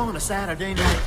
on a Saturday night.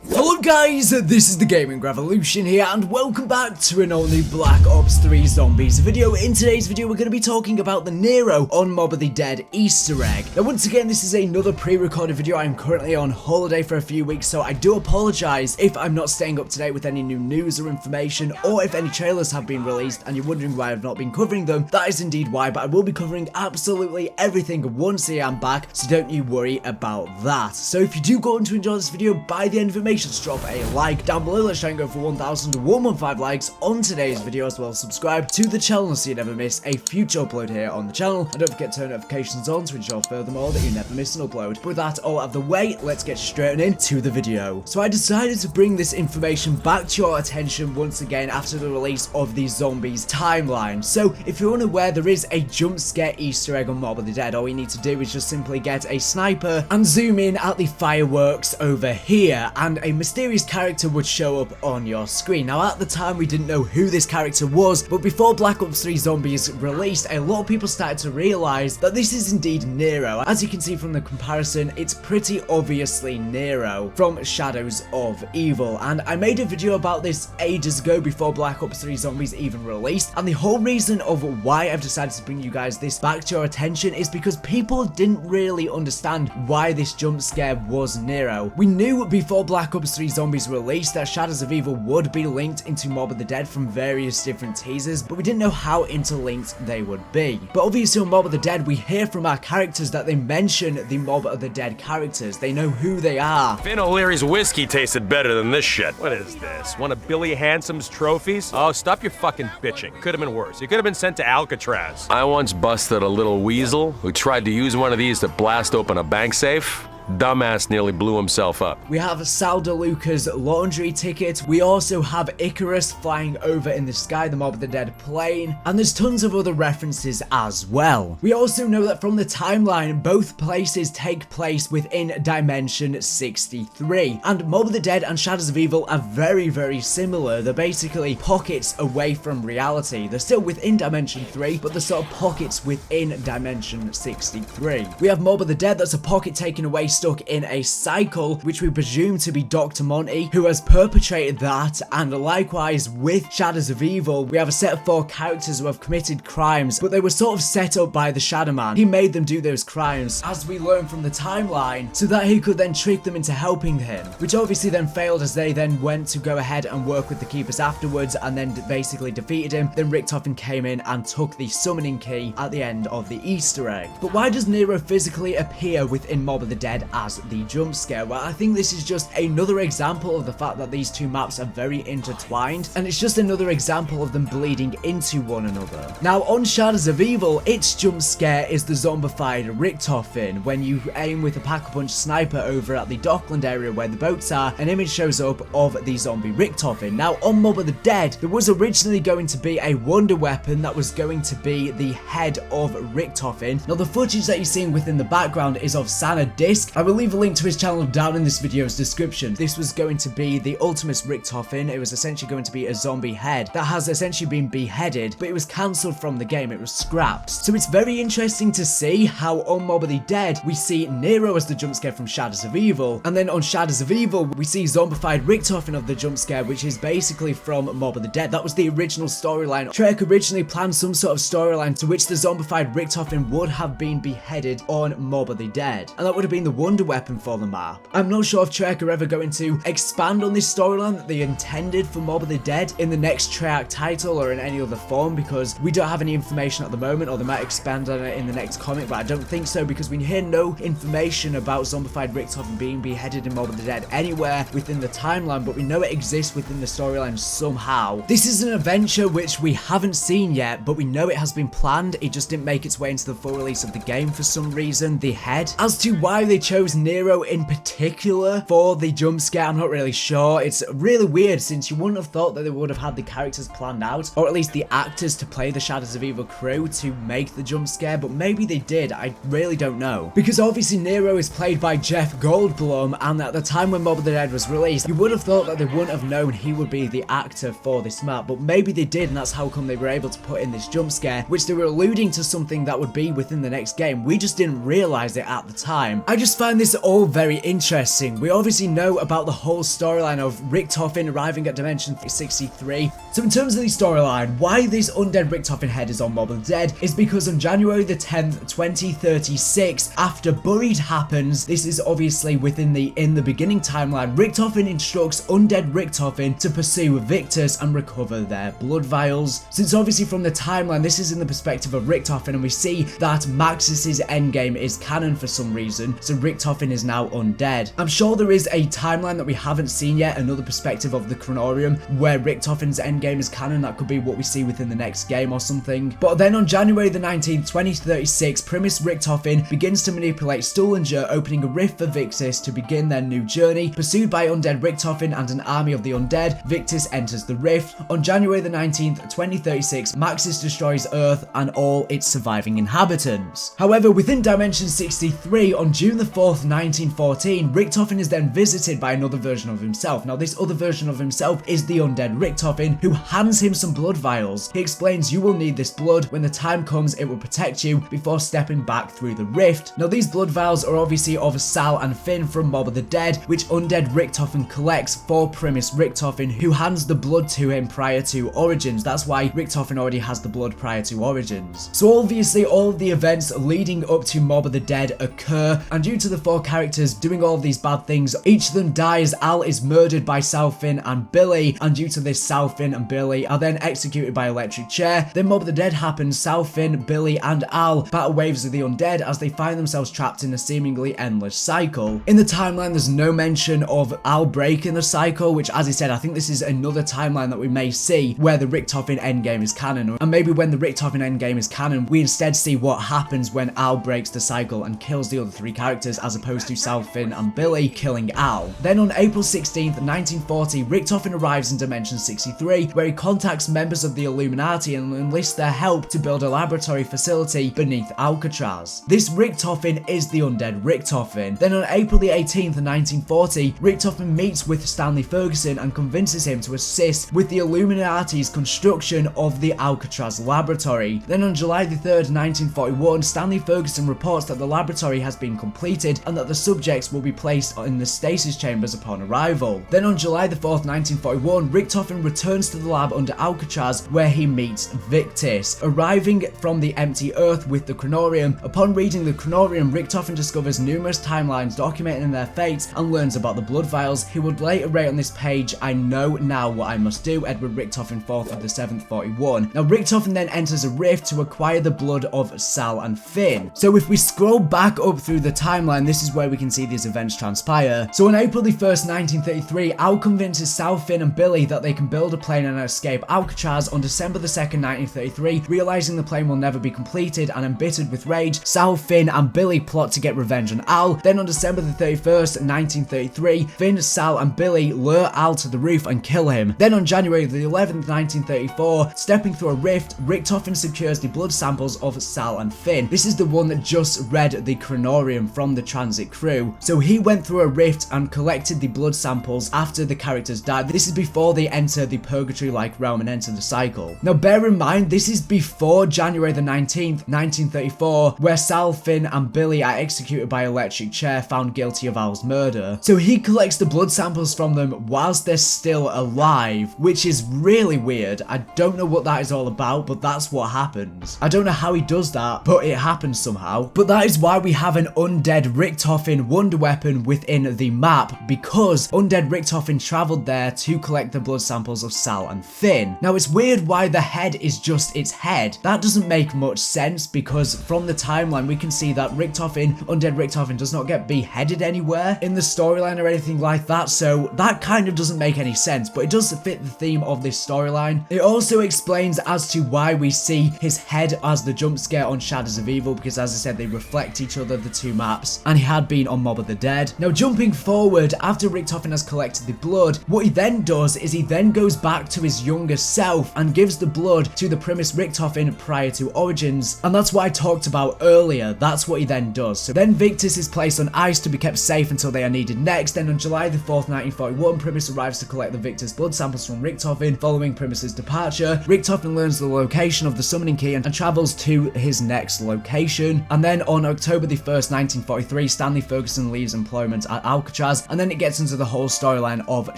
Hello guys, this is the Gaming Revolution here and welcome back to an all new Black Ops 3 Zombies video. In today's video we're going to be talking about the NERO on Mob of the Dead Easter egg. Now once again this is another pre-recorded video. I'm currently on holiday for a few weeks, so I do apologise if I'm not staying up to date with any new news or information, or if any trailers have been released and you're wondering why I've not been covering them. That is indeed why, but I will be covering absolutely everything once I am back, so don't you worry about that. So if you do go on to enjoy this video, by the end of it make sure to drop a like down below. Let's try and go for 1,115 likes on today's video, as well as subscribe to the channel so you never miss a future upload here on the channel, and don't forget to turn notifications on to ensure furthermore that you never miss an upload. But with that all out of the way, let's get straight into the video. So I decided to bring this information back to your attention once again after the release of the Zombies timeline. So if you're unaware, there is a jump scare Easter egg on Mob of the Dead. All you need to do is just simply get a sniper and zoom in at the fireworks over here, and a mysterious character would show up on your screen. Now at the time we didn't know who this character was, but before Black Ops 3 Zombies released, a lot of people started to realise that this is indeed NERO. As you can see from the comparison, it's pretty obviously NERO from Shadows of Evil, and I made a video about this ages ago before Black Ops 3 Zombies even released, and the whole reason of why I've decided to bring you guys this back to your attention is because people didn't really understand why this jump scare was NERO. We knew before Black Ops 3 Zombies released that Shadows of Evil would be linked into Mob of the Dead from various different teasers, but we didn't know how interlinked they would be. But obviously on Mob of the Dead we hear from our characters that they mention the Mob of the Dead characters. They know who they are. Finn O'Leary's whiskey tasted better than this shit. What is this? One of Billy Handsome's trophies? Oh, stop your fucking bitching. Could have been worse. You could have been sent to Alcatraz. I once busted a little weasel who tried to use one of these to blast open a bank safe. Dumbass nearly blew himself up. We have Sal DeLuca's laundry ticket. We also have Icarus flying over in the sky, the Mob of the Dead plane, and there's tons of other references as well. We also know that from the timeline, both places take place within Dimension 63, and Mob of the Dead and Shadows of Evil are very, very similar. They're basically pockets away from reality. They're still within Dimension 3, but they're sort of pockets within Dimension 63. We have Mob of the Dead, that's a pocket taken away, stuck in a cycle, which we presume to be Dr. Monty, who has perpetrated that. And likewise with Shadows of Evil, we have a set of 4 characters who have committed crimes, but they were sort of set up by the Shadow Man. He made them do those crimes, as we learn from the timeline, so that he could then trick them into helping him, which obviously then failed, as they then went to go ahead and work with the Keepers afterwards and then basically defeated him. Then Richtofen came in and took the summoning key at the end of the Easter egg. But why does NERO physically appear within Mob of the Dead as the jump scare? Well, I think this is just another example of the fact that these two maps are very intertwined, and it's just another example of them bleeding into one another. Now on Shadows of Evil, its jump scare is the zombified Richtofen. When you aim with a pack-a-punch sniper over at the Dockland area where the boats are, an image shows up of the zombie Richtofen. Now on Mob of the Dead, there was originally going to be a wonder weapon that was going to be the head of Richtofen. Now the footage that you're seeing within the background is of Sana Disc. I will leave a link to his channel down in this video's description. This was going to be the ultimate Richtofen. It was essentially going to be a zombie head that has essentially been beheaded, but it was cancelled from the game. It was scrapped. So it's very interesting to see how on Mob of the Dead we see NERO as the jump scare from Shadows of Evil, and then on Shadows of Evil we see zombified Richtofen of the jump scare, which is basically from Mob of the Dead. That was the original storyline. Treyarch originally planned some sort of storyline to which the zombified Richtofen would have been beheaded on Mob of the Dead, and that would have been the wonder weapon for the map. I'm not sure if Treyarch are ever going to expand on this storyline that they intended for Mob of the Dead in the next Treyarch title or in any other form, because we don't have any information at the moment, or they might expand on it in the next comic, but I don't think so, because we hear no information about zombified Richtofen being beheaded in Mob of the Dead anywhere within the timeline, but we know it exists within the storyline somehow. This is an adventure which we haven't seen yet, but we know it has been planned. It just didn't make its way into the full release of the game for some reason, the head. As to why they chose NERO in particular for the jump scare, I'm not really sure. It's really weird, since you wouldn't have thought that they would have had the characters planned out, or at least the actors to play the Shadows of Evil crew to make the jump scare, but maybe they did. I really don't know, because obviously NERO is played by Jeff Goldblum, and at the time when Mob of the Dead was released, you would have thought that they wouldn't have known he would be the actor for this map, but maybe they did, and that's how come they were able to put in this jump scare, which they were alluding to something that would be within the next game. We just didn't realize it at the time. I just find this all very interesting. We obviously know about the whole storyline of Richtofen arriving at Dimension 63. So in terms of the storyline, why this undead Richtofen head is on Mob of the Dead is because on January the 10th, 2036, after Buried happens, this is obviously within the beginning timeline, Richtofen instructs undead Richtofen to pursue Victus and recover their blood vials. Since obviously from the timeline, this is in the perspective of Richtofen, and we see that Maxis's endgame is canon for some reason, so Richtofen is now undead. I'm sure there is a timeline that we haven't seen yet, another perspective of the Chronorium, where Richtofen's endgame is canon. That could be what we see within the next game or something. But then on January the 19th, 2036, Primus Richtofen begins to manipulate Stullinger, opening a rift for Victus to begin their new journey. Pursued by undead Richtofen and an army of the undead, Victus enters the rift. On January the 19th, 2036, Maxis destroys Earth and all its surviving inhabitants. However, within Dimension 63, on June the 4th, 1914, Richtofen is then visited by another version of himself. Now, this other version of himself is the undead Richtofen, who hands him some blood vials. He explains, "You will need this blood. When the time comes, it will protect you," before stepping back through the rift. Now, these blood vials are obviously of Sal and Finn from Mob of the Dead, which undead Richtofen collects for Primus Richtofen, who hands the blood to him prior to Origins. That's why Richtofen already has the blood prior to Origins. So obviously, all of the events leading up to Mob of the Dead occur, and due to the four characters doing all of these bad things, each of them dies. Al is murdered by Sal, Finn, and Billy, and due to this, Sal, Finn, and Billy are then executed by electric chair. Then Mob of the Dead happens. Sal, Finn, Billy, and Al battle waves of the undead as they find themselves trapped in a seemingly endless cycle. In the timeline, there's no mention of Al breaking the cycle, which, as I said, I think this is another timeline that we may see where the Richtofen endgame is canon, and maybe when the Richtofen endgame is canon, we instead see what happens when Al breaks the cycle and kills the other three characters, as opposed to Sal, Finn, and Billy killing Al. Then on April 16th, 1940, Richtofen arrives in Dimension 63, where he contacts members of the Illuminati and enlists their help to build a laboratory facility beneath Alcatraz. This Richtofen is the undead Richtofen. Then on April the 18th, 1940, Richtofen meets with Stanley Ferguson and convinces him to assist with the Illuminati's construction of the Alcatraz laboratory. Then on July the 3rd, 1941, Stanley Ferguson reports that the laboratory has been completed and that the subjects will be placed in the stasis chambers upon arrival. Then on July the 4th, 1941, Richtofen returns to the lab under Alcatraz, where he meets Victus, arriving from the empty Earth with the Chronorium. Upon reading the Chronorium, Richtofen discovers numerous timelines documenting their fates and learns about the blood vials. He would later write on this page, "I know now what I must do, Edward Richtofen, 4th of the 7th, 41. Now, Richtofen then enters a rift to acquire the blood of Sal and Finn. So if we scroll back up through the timeline, this is where we can see these events transpire. So on April the 1st, 1933, Al convinces Sal, Finn, and Billy that they can build a plane and escape Alcatraz. On December the 2nd, 1933, realizing the plane will never be completed and embittered with rage, Sal, Finn, and Billy plot to get revenge on Al. Then on December the 31st, 1933, Finn, Sal, and Billy lure Al to the roof and kill him. Then on January the 11th, 1934, stepping through a rift, Richtofen secures the blood samples of Sal and Finn. This is the one that just read the Chronorium from the transit crew. So he went through a rift and collected the blood samples after the characters died. This is before they enter the purgatory-like realm and enter the cycle. Now bear in mind, this is before January the 19th, 1934, where Sal, Finn, and Billy are executed by electric chair, found guilty of Al's murder. So he collects the blood samples from them whilst they're still alive, which is really weird. I don't know what that is all about, but that's what happens. I don't know how he does that, but it happens somehow. But that is why we have an undead Richtofen wonder weapon within the map, because undead Richtofen traveled there to collect the blood samples of Sal and Finn. Now it's weird why the head is just its head. That doesn't make much sense, because from the timeline we can see that undead Richtofen does not get beheaded anywhere in the storyline or anything like that, so that kind of doesn't make any sense, but it does fit the theme of this storyline. It also explains as to why we see his head as the jump scare on Shadows of Evil, because as I said, they reflect each other, the two maps, and he had been on Mob of the Dead. Now jumping forward, after Richtofen has collected the blood, what he then does is he then goes back to his younger self and gives the blood to the Primus Richtofen prior to Origins, and that's what I talked about earlier. That's what he then does. So then Victus is placed on ice to be kept safe until they are needed next. Then on July the 4th, 1941, Primus arrives to collect the Victus blood samples from Richtofen. Following Primus's departure, Richtofen learns the location of the summoning key and travels to his next location. And then on October the 1st, 1943, BO3, Stanley Ferguson leaves employment at Alcatraz, and then it gets into the whole storyline of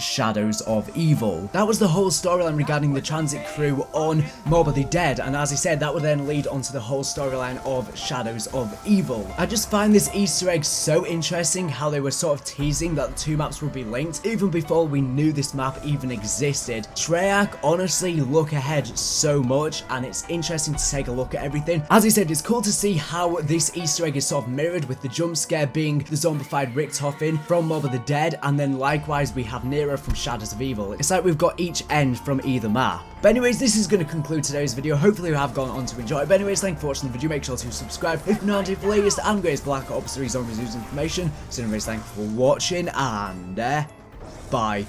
Shadows of Evil. That was the whole storyline regarding the transit crew on Mob of the Dead, and as I said, that would then lead onto the whole storyline of Shadows of Evil. I just find this Easter egg so interesting, how they were sort of teasing that the two maps would be linked even before we knew this map even existed. Treyarch honestly look ahead so much, and it's interesting to take a look at everything. As I said, it's cool to see how this Easter egg is sort of mirrored, with the jump scare being the zombified Richtofen from Mob of the Dead, and then likewise we have NERO from Shadows of Evil. It's like we've got each end from either map. But anyways, this is going to conclude today's video. Hopefully you have gone on to enjoy it. But anyways, thank you for watching the video. Make sure to subscribe if you're not for the latest and greatest Black Ops 3 zombies news information. So anyways, thank you for watching, and bye.